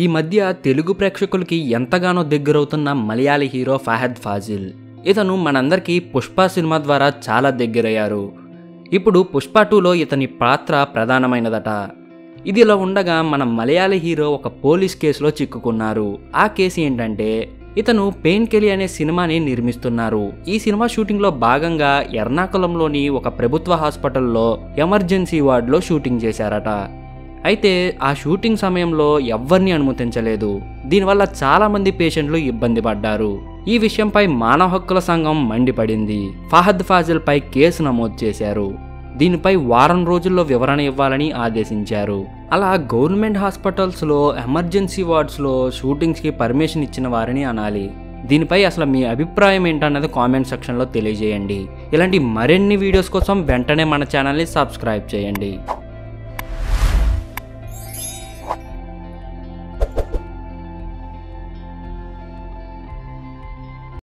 ఈ మధ్య తెలుగు ప్రేక్షకులకి ఎంతగానో దగ్గరవుతున్న మలయాళీ హీరో ఫహద్ ఫాజిల్. ఇతను మనందరికీ పుష్ప సినిమా ద్వారా చాలా దగ్గరయ్యారు. ఇప్పుడు పుష్ప 2లో ఇతని పాత్ర ప్రధానమైనదట. ఇదిలా ఉండగా మన మలయాళీ హీరో ఒక పోలీస్ కేసులో చిక్కుకున్నారు. ఆ కేసు ఏంటంటే ఇతను పెయిన్ కెలి అనే సినిమాని నిర్మిస్తున్నారు. ఈ సినిమా షూటింగ్లో భాగంగా ఎర్నాకుళంలోని ఒక ప్రభుత్వ హాస్పిటల్లో ఎమర్జెన్సీ వార్డులో షూటింగ్ చేశారట. అయితే ఆ షూటింగ్ సమయంలో ఎవ్వరిని అనుమతించలేదు. దీనివల్ల చాలామంది పేషెంట్లు ఇబ్బంది పడ్డారు. ఈ విషయంపై మానవ హక్కుల సంఘం మండిపడింది. ఫహద్ ఫాజిల్ పై కేసు నమోదు చేశారు. దీనిపై వారం రోజుల్లో వివరణ ఇవ్వాలని ఆదేశించారు. అలా గవర్నమెంట్ హాస్పిటల్స్లో ఎమర్జెన్సీ వార్డ్స్లో షూటింగ్స్కి పర్మిషన్ ఇచ్చిన వారిని అనాలి. దీనిపై అసలు మీ అభిప్రాయం ఏంటన్నది కామెంట్ సెక్షన్లో తెలియజేయండి. ఇలాంటి మరిన్ని వీడియోస్ కోసం వెంటనే మన ఛానల్ని సబ్స్క్రైబ్ చేయండి.